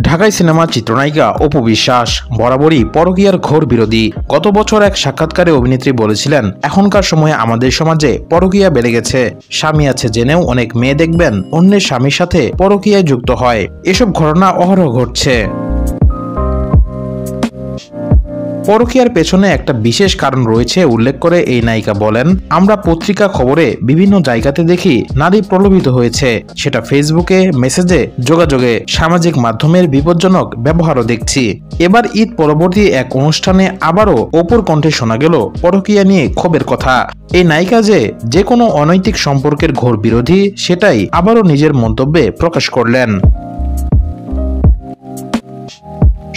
ঢাকাই সিনেমার চিত্রনায়িকা অপু বিশ্বাস বরাবরই পরকীয়ার ঘোর বিরোধী। গত বছর এক সাক্ষাৎকারে অভিনেত্রী বলেছিলেন, এখনকার সময়ে আমাদের সমাজে পরকীয়া বেড়ে গেছে। স্বামী আছে জেনেও অনেক মেয়ে দেখবেন অন্যের স্বামীর সাথে পরকীয়ায় যুক্ত হয়। এসব ঘটনা অহরহ ঘটছে। পরকীয়ার পেছনে একটা বিশেষ কারণ রয়েছে উল্লেখ করে এই নায়িকা বলেন, আমরা পত্রিকা খবরে বিভিন্ন জায়গাতে দেখি নারী প্রলোভিত হয়েছে, সেটা ফেসবুকে, মেসেজে, যোগাযোগে, সামাজিক মাধ্যমের বিপজ্জনক ব্যবহারও দেখছি। এবার ঈদ পরবর্তী এক অনুষ্ঠানে আবারও অপুর কণ্ঠে শোনা গেল পরকীয়া নিয়ে ক্ষোভের কথা। এই নায়িকা যে কোনো অনৈতিক সম্পর্কের ঘোর বিরোধী, সেটাই আবারও নিজের মন্তব্যে প্রকাশ করলেন।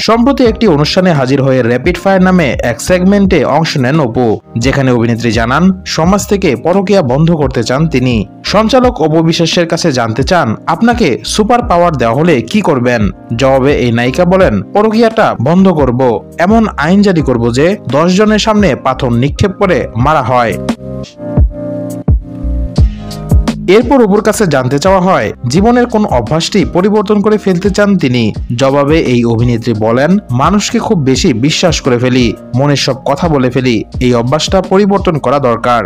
সম্প্রতি একটি অনুষ্ঠানে হাজির হয়ে র্যাপিড ফায়ার নামে এক সেগমেন্টে অংশ নেন অপু, যেখানে অভিনেত্রী জানান সমাজ থেকে পরকীয়া বন্ধ করতে চান তিনি। সঞ্চালক অপু বিশ্বাসের কাছে জানতে চান, আপনাকে সুপার পাওয়ার দেওয়া হলে কি করবেন? জবাবে এই নায়িকা বলেন, পরকীয়াটা বন্ধ করব, এমন আইন জারি করব যে 10 জনের সামনে পাথর নিক্ষেপ করে মারা হয়। এরপর অপুর কাছে জানতে চাওয়া হয়, জীবনের কোন অভ্যাসটি পরিবর্তন করে ফেলতে চান তিনি। জবাবে এই অভিনেত্রী বলেন, মানুষকে খুব বেশি বিশ্বাস করে ফেলি, মনের সব কথা বলে ফেলি, এই অভ্যাসটা পরিবর্তন করা দরকার।